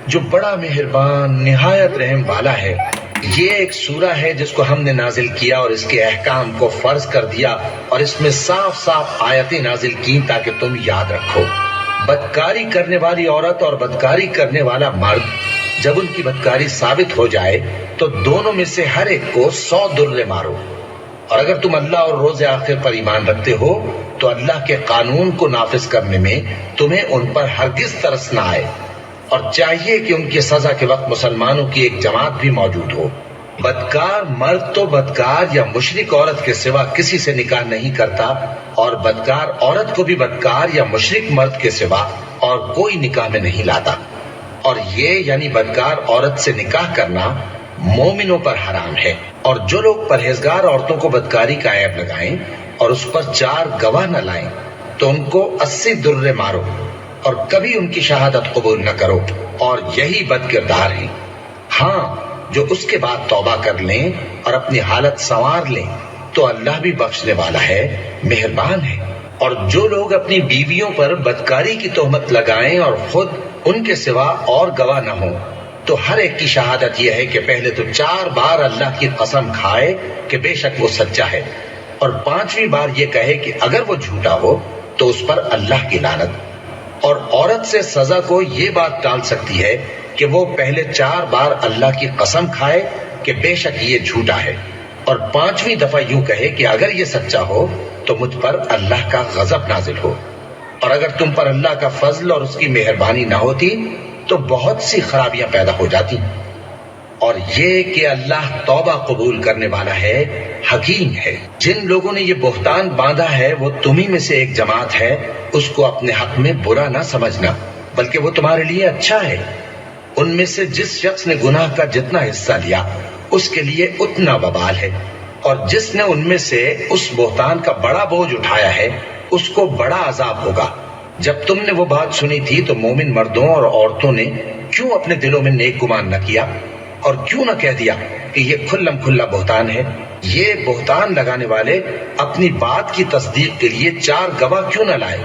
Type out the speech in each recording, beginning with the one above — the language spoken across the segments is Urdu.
جو بڑا مہربان نہایت رحم والا ہے۔ یہ ایک سورہ ہے جس کو ہم نے نازل کیا اور اس کے احکام کو فرض کر دیا اور اس میں صاف صاف آیتیں نازل کی تاکہ تم یاد رکھو۔ بدکاری کرنے والی عورت اور بدکاری کرنے والا مرد جب ان کی بدکاری ثابت ہو جائے تو دونوں میں سے ہر ایک کو 100 درے مارو۔ اور اگر تم اللہ اور روز آخر پر ایمان رکھتے ہو تو اللہ کے قانون کو نافذ کرنے میں تمہیں ان پر ہرگز ترس نہ آئے، اور چاہیے کہ ان کی سزا کے وقت مسلمانوں کی ایک جماعت بھی موجود ہو۔ بدکار مرد تو بدکار یا مشرک عورت کے سوا کسی سے نکاح نہیں کرتا، اور بدکار عورت کو بھی بدکار یا مشرک مرد کے سوا اور کوئی نکاح میں نہیں لاتا۔ اور یہ یعنی بدکار عورت سے نکاح کرنا مومنوں پر حرام ہے۔ اور جو لوگ پرہیزگار عورتوں کو بدکاری کا عیب لگائیں اور اس پر 4 گواہ نہ لائیں تو ان کو 80 درے مارو اور کبھی ان کی شہادت قبول نہ کرو، اور یہی بد کردار ہیں۔ ہاں، جو اس کے بعد توبہ کر لیں اور اپنی حالت سنوار لیں تو اللہ بھی بخشنے والا ہے، مہربان ہے۔ اور جو لوگ اپنی بیویوں پر بدکاری کی تہمت لگائیں اور خود ان کے سوا اور گواہ نہ ہوں تو ہر ایک کی شہادت یہ ہے کہ پہلے تو 4 بار اللہ کی قسم کھائے کہ بے شک وہ سچا ہے، اور 5ویں بار یہ کہے کہ اگر وہ جھوٹا ہو تو اس پر اللہ کی لعنت۔ اور عورت سے سزا کو یہ بات ٹال سکتی ہے کہ وہ پہلے 4 بار اللہ کی قسم کھائے کہ بے شک یہ جھوٹا ہے، اور 5ویں دفعہ یوں کہے کہ اگر یہ سچا ہو تو مجھ پر اللہ کا غضب نازل ہو۔ اور اگر تم پر اللہ کا فضل اور اس کی مہربانی نہ ہوتی تو بہت سی خرابیاں پیدا ہو جاتی۔ اور یہ کہ اللہ توبہ قبول کرنے والا ہے، حکیم ہے۔ جن لوگوں نے یہ بہتان باندھا ہے وہ تمہیں میں سے ایک جماعت ہے، اس کو اپنے حق میں برا نہ سمجھنا، بلکہ وہ تمہارے لیے اچھا ہے۔ ان میں سے جس شخص نے گناہ کا جتنا حصہ لیا اس کے لیے اتنا وبال ہے، اور جس نے ان میں سے اس بہتان کا بڑا بوجھ اٹھایا ہے اس کو بڑا عذاب ہوگا۔ جب تم نے وہ بات سنی تھی تو مومن مردوں اور عورتوں نے کیوں اپنے دلوں میں نیک گمان نہ کیا، اور کیوں نہ کہہ دیا کہ یہ کھلم کھلا بہتان ہے؟ یہ بہتان لگانے والے اپنی بات کی تصدیق کے لیے 4 گواہ کیوں نہ لائے؟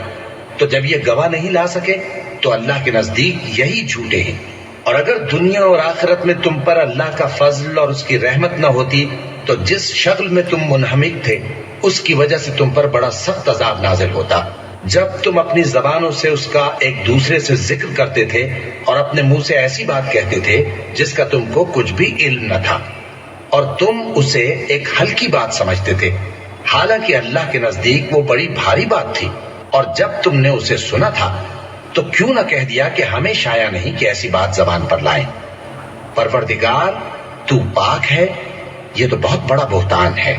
تو جب یہ گواہ نہیں لا سکے تو اللہ کے نزدیک یہی جھوٹے ہیں۔ اور اگر دنیا اور آخرت میں تم پر اللہ کا فضل اور اس کی رحمت نہ ہوتی تو جس شکل میں تم منہمک تھے اس کی وجہ سے تم پر بڑا سخت عذاب نازل ہوتا، جب تم اپنی زبانوں سے اس کا ایک دوسرے سے ذکر کرتے تھے اور اپنے منہ سے ایسی بات کہتے تھے جس کا تم کو کچھ بھی علم نہ تھا، اور تم اسے ایک ہلکی بات سمجھتے تھے، حالانکہ اللہ کے نزدیک وہ بڑی بھاری بات تھی۔ اور جب تم نے اسے سنا تھا تو کیوں نہ کہہ دیا کہ ہمیں شایع نہیں کہ ایسی بات زبان پر لائیں؟ پروردگار تو پاک ہے، یہ تو بہت بڑا بہتان ہے۔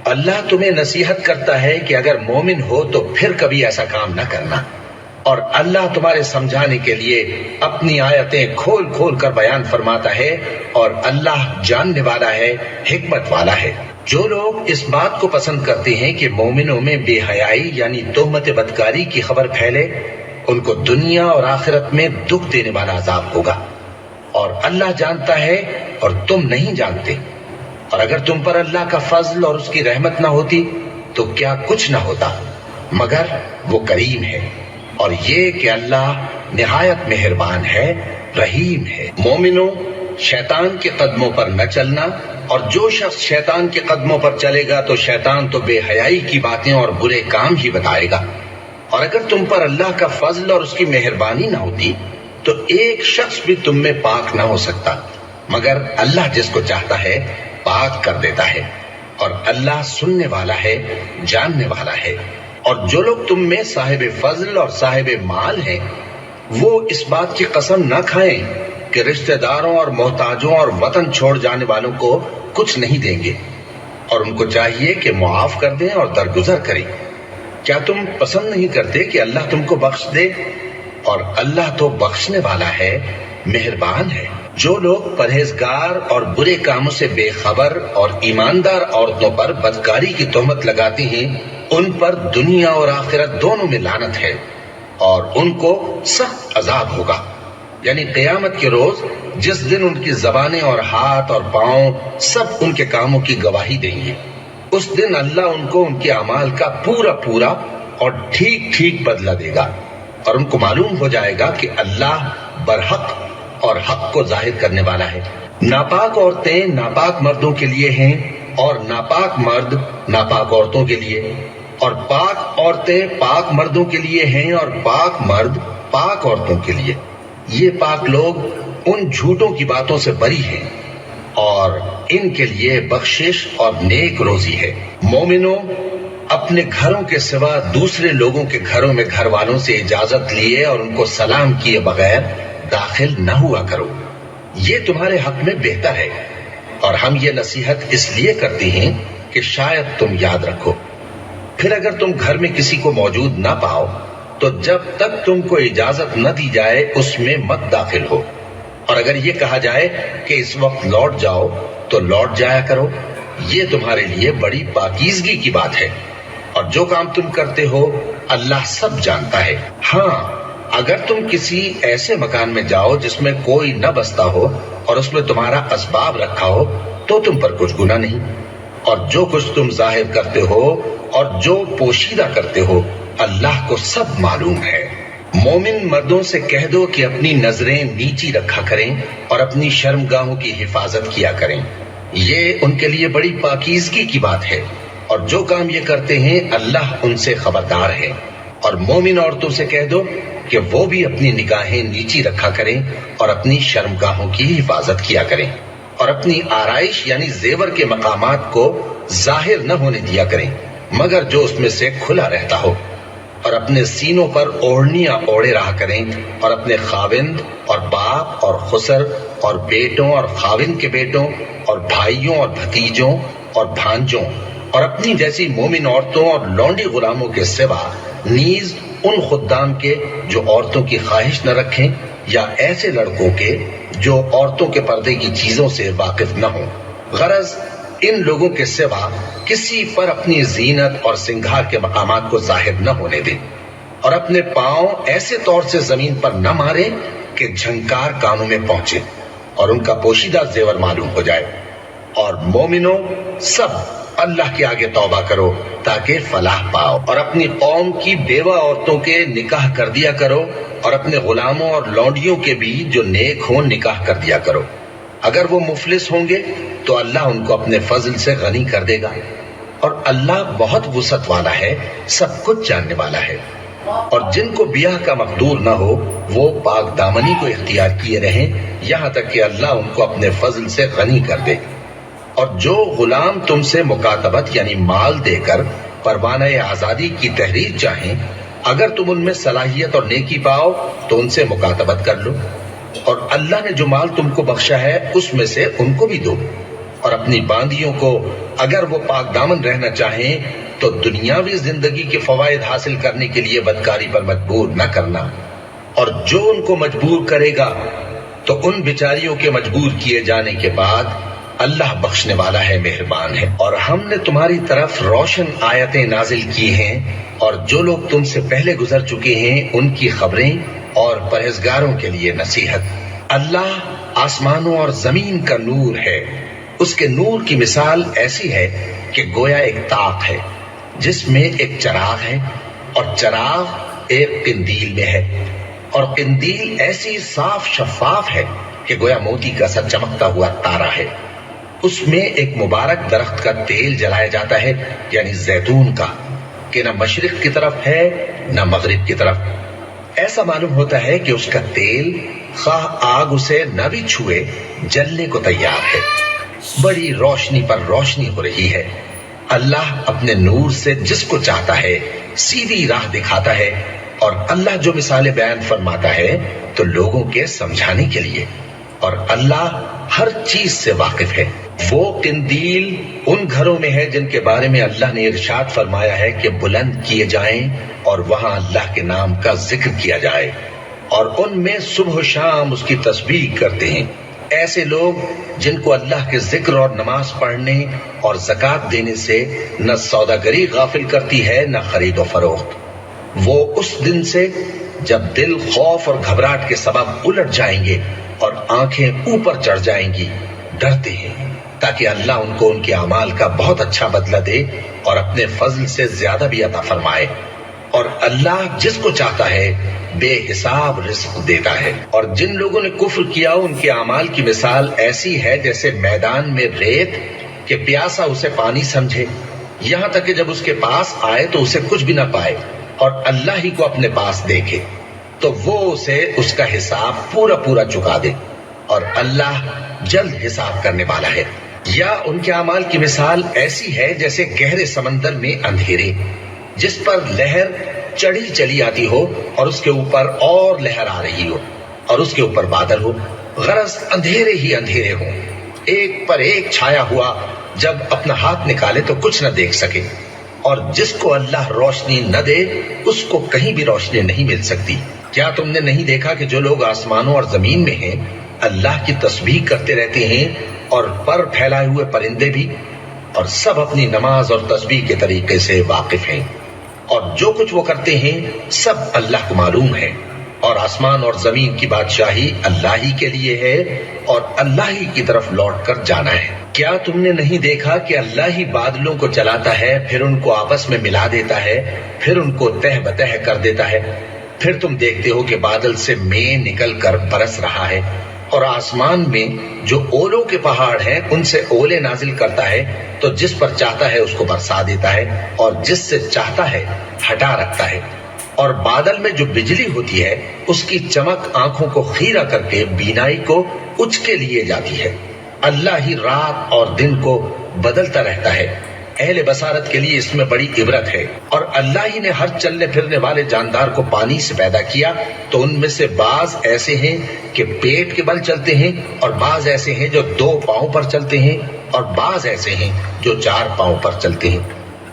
اللہ تمہیں نصیحت کرتا ہے کہ اگر مومن ہو تو پھر کبھی ایسا کام نہ کرنا، اور اللہ تمہارے سمجھانے کے لیے اپنی آیتیں کھول کھول کر بیان فرماتا ہے، اور اللہ جاننے والا ہے، حکمت والا ہے۔ جو لوگ اس بات کو پسند کرتے ہیں کہ مومنوں میں بے حیائی یعنی تہمت بدکاری کی خبر پھیلے، ان کو دنیا اور آخرت میں دکھ دینے والا عذاب ہوگا، اور اللہ جانتا ہے اور تم نہیں جانتے۔ اور اگر تم پر اللہ کا فضل اور اس کی رحمت نہ ہوتی تو کیا کچھ نہ ہوتا، مگر وہ کریم ہے، اور یہ کہ اللہ نہایت مہربان ہے، رحیم ہے۔ مومنوں، شیطان کے قدموں پر نہ چلنا، اور جو شخص شیطان کے قدموں پر چلے گا تو شیطان تو بے حیائی کی باتیں اور برے کام ہی بتائے گا۔ اور اگر تم پر اللہ کا فضل اور اس کی مہربانی نہ ہوتی تو ایک شخص بھی تم میں پاک نہ ہو سکتا، مگر اللہ جس کو چاہتا ہے پاک کر دیتا ہے، اور اللہ سننے والا ہے، جاننے والا ہے۔ اور جو لوگ تم میں صاحب فضل اور صاحب مال ہیں وہ اس بات کی قسم نہ کھائیں کہ رشتہ داروں اور محتاجوں اور وطن چھوڑ جانے والوں کو کچھ نہیں دیں گے، اور ان کو چاہیے کہ معاف کر دیں اور درگزر کریں۔ کیا تم پسند نہیں کرتے کہ اللہ تم کو بخش دے؟ اور اللہ تو بخشنے والا ہے، مہربان ہے۔ جو لوگ پرہیزگار اور برے کاموں سے بے خبر اور ایماندار عورتوں پر بدکاری کی تہمت لگاتی ہیں ان پر دنیا اور آخرت دونوں میں لعنت ہے، اور ان کو سخت عذاب ہوگا، یعنی قیامت کے روز جس دن ان کی زبانیں اور ہاتھ اور پاؤں سب ان کے کاموں کی گواہی دیں گے۔ اس دن اللہ ان کو ان کے اعمال کا پورا پورا اور ٹھیک ٹھیک بدلہ دے گا، اور ان کو معلوم ہو جائے گا کہ اللہ برحق اور حق کو ظاہر کرنے والا ہے۔ ناپاک عورتیں ناپاک مردوں کے لیے ہیں اور ناپاک مرد ناپاک عورتوں کے لیے، اور پاک عورتیں پاک مردوں کے لیے ہیں اور پاک مرد پاک عورتوں کے لیے۔ یہ پاک لوگ ان جھوٹوں کی باتوں سے بری ہیں اور ان کے لیے بخشش اور نیک روزی ہے۔ مومنوں، اپنے گھروں کے سوا دوسرے لوگوں کے گھروں میں گھر والوں سے اجازت لیے اور ان کو سلام کیے بغیر داخل نہ ہوا کرو، یہ تمہارے حق میں بہتر ہے، اور ہم یہ نصیحت اس لیے کرتے ہیں کہ شاید تم یاد رکھو۔ پھر اگر تم گھر میں کسی کو موجود نہ پاؤ تو جب تک تم کو اجازت نہ دی جائے اس میں مت داخل ہو، اور اگر یہ کہا جائے کہ اس وقت لوٹ جاؤ تو لوٹ جایا کرو، یہ تمہارے لیے بڑی پاکیزگی کی بات ہے، اور جو کام تم کرتے ہو اللہ سب جانتا ہے۔ ہاں، اگر تم کسی ایسے مکان میں جاؤ جس میں کوئی نہ بستا ہو اور اس میں تمہارا اسباب رکھا ہو تو تم پر کچھ گناہ نہیں، اور جو کچھ تم ظاہر کرتے ہو اور جو پوشیدہ کرتے ہو اللہ کو سب معلوم ہے۔ مومن مردوں سے کہہ دو کہ اپنی نظریں نیچی رکھا کریں اور اپنی شرمگاہوں کی حفاظت کیا کریں، یہ ان کے لیے بڑی پاکیزگی کی بات ہے، اور جو کام یہ کرتے ہیں اللہ ان سے خبردار ہے۔ اور مومن عورتوں سے کہہ دو کہ وہ بھی اپنی نگاہیں نیچی رکھا کریں اور اپنی شرمگاہوں کی حفاظت کیا کریں، اور اپنی آرائش یعنی زیور کے مقامات کو ظاہر نہ ہونے دیا کریں مگر جو اس میں سے کھلا رہتا ہو، اور اپنے سینوں پر اوڑھنیاں اوڑھے رہا کریں، اور اپنے خاوند اور باپ اور خسر اور بیٹوں اور خاوند کے بیٹوں اور بھائیوں اور بھتیجوں اور بھانجوں اور اپنی جیسی مومن عورتوں اور لونڈی غلاموں کے سوا نیز ان خدام کے جو عورتوں کی خواہش نہ رکھیں، یا ایسے لڑکوں کے جو عورتوں کے پردے کی چیزوں سے واقف نہ ہوں۔ غرض ان لوگوں کے سوا کسی پر اپنی زینت اور سنگھار کے مقامات کو ظاہر نہ ہونے دیں، اور اپنے پاؤں ایسے طور سے زمین پر نہ مارے کہ جھنکار کانوں میں پہنچے اور ان کا پوشیدہ زیور معلوم ہو جائے۔ اور مومنوں، سب اللہ کے آگے توبہ کرو تاکہ فلاح پاؤ، اور اپنی قوم کی بیوہ عورتوں کے نکاح کر دیا کرو، اور اپنے غلاموں اور لونڈیوں کے بھی جو نیک ہوں نکاح کر دیا کرو۔ اگر وہ مفلس ہوں گے تو اللہ ان کو اپنے فضل سے غنی کر دے گا، اور اللہ بہت وسعت والا ہے، سب کچھ جاننے والا ہے۔ اور جن کو بیاہ کا مقدور نہ ہو وہ پاک دامنی کو اختیار کیے رہیں یہاں تک کہ اللہ ان کو اپنے فضل سے غنی کر دے۔ اور جو غلام تم سے مکاتبت یعنی مال دے کر پروانہ آزادی کی تحریر چاہیں، اگر تم ان میں صلاحیت اور نیکی پاؤ تو ان سے مکاتبت کر لو، اور اللہ نے جو مال تم کو بخشا ہے اس میں سے ان کو بھی دو۔ اور اپنی باندیوں کو اگر وہ پاک دامن رہنا چاہیں تو دنیاوی زندگی کے فوائد حاصل کرنے کے لیے بدکاری پر مجبور نہ کرنا، اور جو ان کو مجبور کرے گا تو ان بیچاریوں کے مجبور کیے جانے کے بعد اللہ بخشنے والا ہے، مہربان ہے۔ اور ہم نے تمہاری طرف روشن آیتیں نازل کی ہیں، اور جو لوگ تم سے پہلے گزر چکے ہیں ان کی خبریں اور پرہیزگاروں کے لیے نصیحت۔ اللہ آسمانوں اور زمین کا نور ہے، اس کے نور کی مثال ایسی ہے کہ گویا ایک طاق ہے جس میں ایک چراغ ہے، اور چراغ ایک قندیل میں ہے، اور قندیل ایسی صاف شفاف ہے کہ گویا موتی کا سا چمکتا ہوا تارا ہے۔ اس میں ایک مبارک درخت کا تیل جلایا جاتا ہے یعنی زیتون کا، کہ نہ مشرق کی طرف ہے نہ مغرب کی طرف۔ ایسا معلوم ہوتا ہے کہ اس کا تیل خواہ آگ اسے نہ بھی چھوئے جلنے کو تیار ہے۔ بڑی روشنی پر روشنی ہو رہی ہے۔ اللہ اپنے نور سے جس کو چاہتا ہے سیدھی راہ دکھاتا ہے، اور اللہ جو مثالیں بیان فرماتا ہے تو لوگوں کے سمجھانے کے لیے، اور اللہ ہر چیز سے واقف ہے۔ وہ قندیل ان گھروں میں ہے جن کے بارے میں اللہ نے ارشاد فرمایا ہے کہ بلند کیے جائیں اور وہاں اللہ کے نام کا ذکر کیا جائے، اور ان میں صبح و شام اس کی تسبیح کرتے ہیں۔ ایسے لوگ جن کو اللہ کے ذکر اور نماز پڑھنے اور زکوٰۃ دینے سے نہ سوداگری غافل کرتی ہے نہ خرید و فروخت، وہ اس دن سے جب دل خوف اور گھبراہٹ کے سبب الٹ جائیں گے اور آنکھیں اوپر چڑھ جائیں گی ڈرتے ہیں، تاکہ اللہ ان کو ان کے اعمال کا بہت اچھا بدلہ دے اور اپنے فضل سے زیادہ بھی عطا فرمائے۔ اور اللہ جس کو چاہتا ہے بے حساب رزق دیتا ہے۔ اور جن لوگوں نے کفر کیا ان کے اعمال کی مثال ایسی ہے جیسے میدان میں ریت کہ پیاسا اسے پانی سمجھے، یہاں تک کہ جب اس کے پاس آئے تو اسے کچھ بھی نہ پائے اور اللہ ہی کو اپنے پاس دیکھے تو وہ اسے اس کا حساب پورا پورا چکا دے، اور اللہ جلد حساب کرنے والا ہے۔ یا ان کے اعمال کی مثال ایسی ہے جیسے گہرے سمندر میں اندھیرے جس پر لہر چڑھی چلی آتی ہو اور اس کے اوپر اور لہر آ رہی ہو اور اس کے اوپر بادل ہو، غرض اندھیرے ہی اندھیرے ہوں، ایک پر ایک چھایا ہوا، جب اپنا ہاتھ نکالے تو کچھ نہ دیکھ سکے۔ اور جس کو اللہ روشنی نہ دے اس کو کہیں بھی روشنی نہیں مل سکتی۔ کیا تم نے نہیں دیکھا کہ جو لوگ آسمانوں اور زمین میں ہیں اللہ کی تسبیح کرتے رہتے ہیں، اور پر پھیلائے ہوئے پرندے بھی، اور سب اپنی نماز اور تسبیح کے طریقے سے واقف ہیں، اور جو کچھ وہ کرتے ہیں سب اللہ کو معلوم ہے، اور آسمان اور زمین کی بادشاہی اللہ ہی کے لیے ہے اور اللہ ہی کی طرف لوٹ کر جانا ہے۔ کیا تم نے نہیں دیکھا کہ اللہ ہی بادلوں کو چلاتا ہے، پھر ان کو آپس میں ملا دیتا ہے، پھر ان کو تہ بتہ کر دیتا ہے، پھر تم دیکھتے ہو کہ بادل سے مے نکل کر برس رہا ہے، اور آسمان میں جو اولوں کے پہاڑ ہیں ان سے اولے نازل کرتا ہے تو جس پر چاہتا ہے اس کو برسا دیتا ہے اور جس سے چاہتا ہے ہٹا رکھتا ہے۔ اور بادل میں جو بجلی ہوتی ہے اس کی چمک آنکھوں کو خیرہ کر کے بینائی کو اچکے لیے جاتی ہے۔ اللہ ہی رات اور دن کو بدلتا رہتا ہے، اہل بصارت کے لیے اس میں بڑی عبرت ہے۔ اور اللہ ہی نے ہر چلنے پھرنے والے جاندار کو پانی سے پیدا کیا تو ان میں سے بعض ایسے ہیں کہ پیٹ کے بل چلتے ہیں، اور بعض ایسے ہیں جو 2 پاؤں پر چلتے ہیں، اور بعض ایسے ہیں جو 4 پاؤں پر چلتے ہیں۔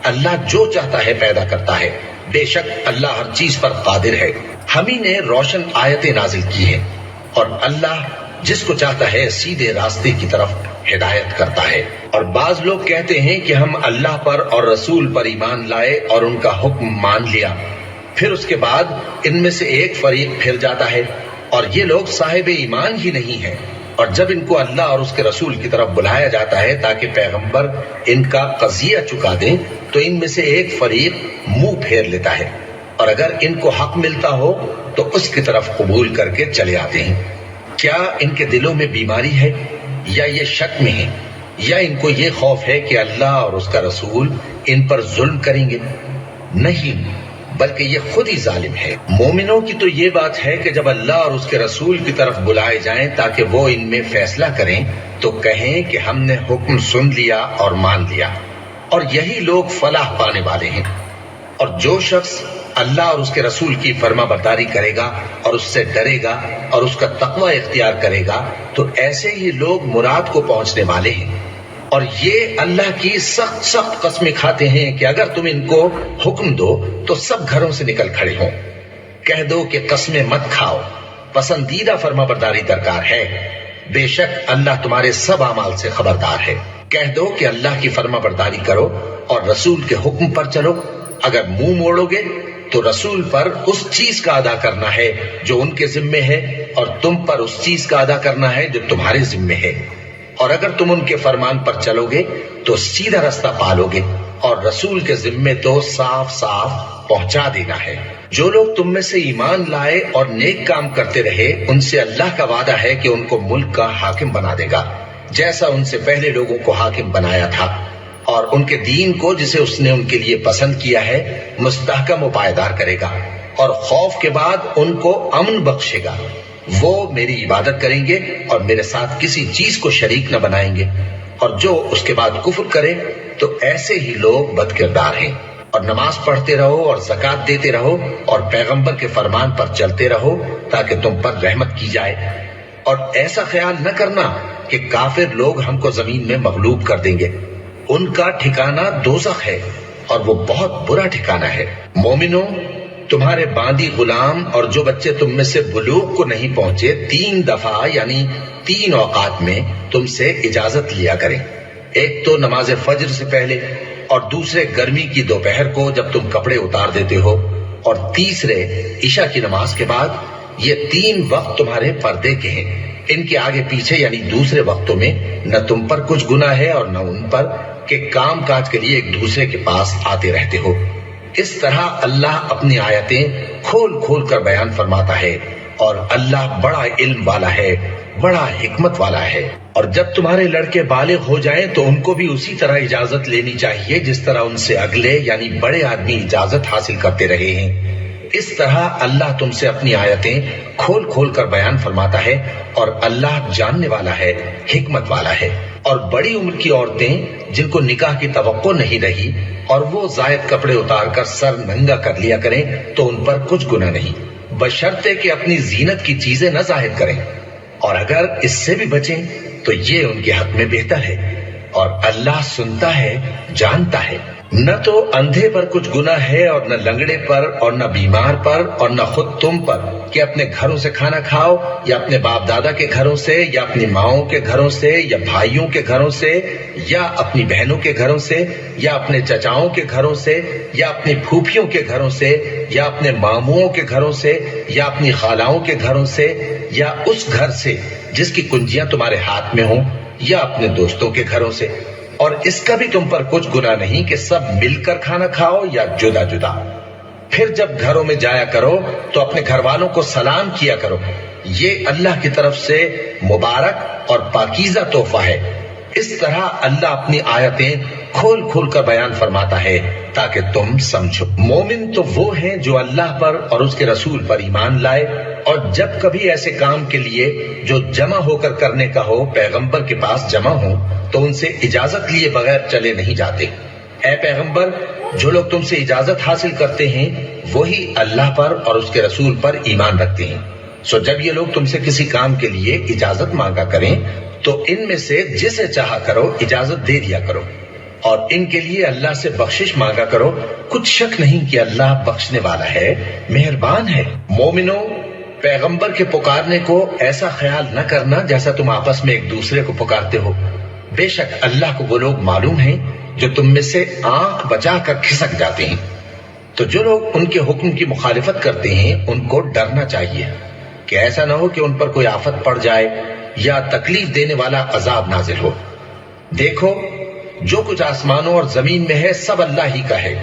اللہ جو چاہتا ہے پیدا کرتا ہے، بے شک اللہ ہر چیز پر قادر ہے۔ ہم ہی نے روشن آیتیں نازل کی ہیں، اور اللہ جس کو چاہتا ہے سیدھے راستے کی طرف ہدایت کرتا ہے۔ اور بعض لوگ کہتے ہیں کہ ہم اللہ پر اور رسول پر ایمان لائے اور ان کا حکم مان لیا، پھر اس کے بعد ان میں سے ایک فریق پھر جاتا ہے، اور یہ لوگ صاحب ایمان ہی نہیں ہیں۔ اور جب ان کو اللہ اور اس کے رسول کی طرف بلایا جاتا ہے تاکہ پیغمبر ان کا قضیہ چکا دیں تو ان میں سے ایک فریق منہ پھیر لیتا ہے، اور اگر ان کو حق ملتا ہو تو اس کی طرف قبول کر کے چلے آتے ہیں۔ کیا ان کے دلوں میں بیماری ہے یا یہ شک میں ہیں، یا ان کو یہ خوف ہے کہ اللہ اور اس کا رسول ان پر ظلم کریں گے؟ نہیں، بلکہ یہ خود ہی ظالم ہے۔ مومنوں کی تو یہ بات ہے کہ جب اللہ اور اس کے رسول کی طرف بلائے جائیں تاکہ وہ ان میں فیصلہ کریں تو کہیں کہ ہم نے حکم سن لیا اور مان لیا، اور یہی لوگ فلاح پانے والے ہیں۔ اور جو شخص اللہ اور اس کے رسول کی فرما برداری کرے گا اور اس سے ڈرے گا اور اس کا تقوی اختیار کرے گا تو ایسے ہی لوگ مراد کو پہنچنے والے ہیں۔ اور یہ اللہ کی سخت سخت قسمیں کھاتے ہیں کہ اگر تم ان کو حکم دو تو سب گھروں سے نکل کھڑے ہوں۔ کہہ دو کہ قسمیں مت کھاؤ، پسندیدہ فرما برداری درکار ہے، بے شک اللہ تمہارے سب اعمال سے خبردار ہے۔ کہہ دو کہ اللہ کی فرما برداری کرو اور رسول کے حکم پر چلو، اگر منہ موڑو گے تو رسول پر اس چیز کا ادا کرنا ہے جو ان کے ذمے ہے، اور تم پر اس چیز کا ادا کرنا ہے جو تمہارے ذمے ہے۔ اور اگر تم ان کے فرمان پر چلو گے تو سیدھا راستہ پالو گے، اور رسول کے ذمے تو صاف صاف پہنچا دینا ہے۔ جو لوگ تم میں سے ایمان لائے اور نیک کام کرتے رہے ان سے اللہ کا وعدہ ہے کہ ان کو ملک کا حاکم بنا دے گا، جیسا ان سے پہلے لوگوں کو حاکم بنایا تھا، اور ان کے دین کو جسے اس نے ان کے لیے پسند کیا ہے مستحکم و پائیدار کرے گا، اور خوف کے بعد ان کو امن بخشے گا۔ وہ میری عبادت کریں گے اور میرے ساتھ کسی چیز کو شریک نہ بنائیں گے، اور جو اس کے بعد کفر کرے تو ایسے ہی لوگ بد کردار ہیں۔ اور نماز پڑھتے رہو اور زکوٰۃ دیتے رہو اور پیغمبر کے فرمان پر چلتے رہو تاکہ تم پر رحمت کی جائے، اور ایسا خیال نہ کرنا کہ کافر لوگ ہم کو زمین میں مغلوب کر دیں گے، ان کا ٹھکانہ دوزخ ہے اور وہ بہت برا ٹھکانہ ہے۔ مومنوں، تمہارے باندی غلام اور جو بچے تم میں سے بلوغ کو نہیں پہنچے 3 دفعہ یعنی 3 اوقات میں تم سے اجازت لیا کریں، ایک تو نماز فجر سے پہلے، اور دوسرے گرمی کی دوپہر کو جب تم کپڑے اتار دیتے ہو، اور تیسرے عشاء کی نماز کے بعد۔ یہ 3 وقت تمہارے پردے کے ہیں، ان کے آگے پیچھے یعنی دوسرے وقتوں میں نہ تم پر کچھ گناہ ہے اور نہ ان پر کہ کام کاج کے لیے ایک دوسرے کے پاس آتے رہتے ہو۔ اس طرح اللہ اپنی آیتیں کھول کھول کر بیان فرماتا ہے، اور اللہ بڑا علم والا ہے، بڑا حکمت والا ہے۔ اور جب تمہارے لڑکے بالغ ہو جائیں تو ان کو بھی اسی طرح اجازت لینی چاہیے جس طرح ان سے اگلے یعنی بڑے آدمی اجازت حاصل کرتے رہے ہیں۔ اس طرح اللہ تم سے اپنی آیتیں کھول کھول کر بیان فرماتا ہے، اور اللہ جاننے والا ہے، حکمت والا ہے۔ اور بڑی عمر کی عورتیں جن کو نکاح کی توقع نہیں رہی اور وہ زائد کپڑے اتار کر سر ننگا کر لیا کریں تو ان پر کچھ گناہ نہیں، بشرطے کہ اپنی زینت کی چیزیں نہ ظاہر کریں، اور اگر اس سے بھی بچیں تو یہ ان کے حق میں بہتر ہے، اور اللہ سنتا ہے، جانتا ہے۔ نہ تو اندھے پر کچھ گناہ ہے، اور نہ لنگڑے پر، اور نہ بیمار پر، اور نہ خود تم پر کہ اپنے گھروں سے کھانا کھاؤ، یا اپنے باپ دادا کے گھروں سے، یا اپنی ماؤں کے گھروں سے، یا بھائیوں کے گھروں سے، یا اپنی بہنوں کے گھروں سے، یا اپنے چچاؤں کے گھروں سے، یا اپنی پھوپھیوں کے گھروں سے، یا اپنے ماموؤں کے گھروں سے، یا اپنی خالاؤں کے گھروں سے، یا اس گھر سے جس کی کنجیاں تمہارے ہاتھ میں ہوں، یا اپنے دوستوں کے گھروں سے۔ اور اس کا بھی تم پر کچھ گناہ نہیں کہ سب مل کر کھانا کھاؤ یا جدا جدا۔ پھر جب گھروں میں جایا کرو تو اپنے گھر والوں کو سلام کیا کرو، یہ اللہ کی طرف سے مبارک اور پاکیزہ تحفہ ہے۔ اس طرح اللہ اپنی آیتیں کھول کھول کر بیان فرماتا ہے تاکہ تم سمجھو۔ مومن تو وہ ہیں جو اللہ پر اور اس کے رسول پر ایمان لائے، اور جب کبھی ایسے کام کے لیے جو جمع ہو کر کرنے کا ہو پیغمبر کے پاس جمع ہوں تو ان سے اجازت لیے بغیر چلے نہیں جاتے۔ اے پیغمبر، جو لوگ تم سے اجازت حاصل کرتے ہیں وہی اللہ پر اور اس کے رسول پر ایمان رکھتے ہیں۔ سو جب یہ لوگ تم سے کسی کام کے لیے اجازت مانگا کریں تو ان میں سے جسے چاہا کرو اجازت دے دیا کرو، اور ان کے لیے اللہ سے بخشش مانگا کرو، کچھ شک نہیں کہ اللہ بخشنے والا ہے، مہربان ہے۔ مومنو، پیغمبر کے پکارنے کو ایسا خیال نہ کرنا جیسا تم آپس میں ایک دوسرے کو پکارتے ہو۔ بے شک اللہ کو وہ لوگ معلوم ہیں جو تم میں سے آنکھ بچا کر کھسک جاتے ہیں۔ تو جو لوگ ان کے حکم کی مخالفت کرتے ہیں ان کو ڈرنا چاہیے کہ ایسا نہ ہو کہ ان پر کوئی آفت پڑ جائے یا تکلیف دینے والا عذاب نازل ہو۔ دیکھو، جو کچھ آسمانوں اور زمین میں ہے سب اللہ ہی کا ہے۔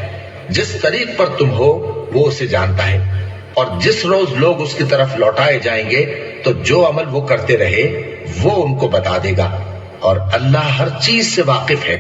جس طریق پر تم ہو وہ اسے جانتا ہے، اور جس روز لوگ اس کی طرف لوٹائے جائیں گے تو جو عمل وہ کرتے رہے وہ ان کو بتا دے گا، اور اللہ ہر چیز سے واقف ہے۔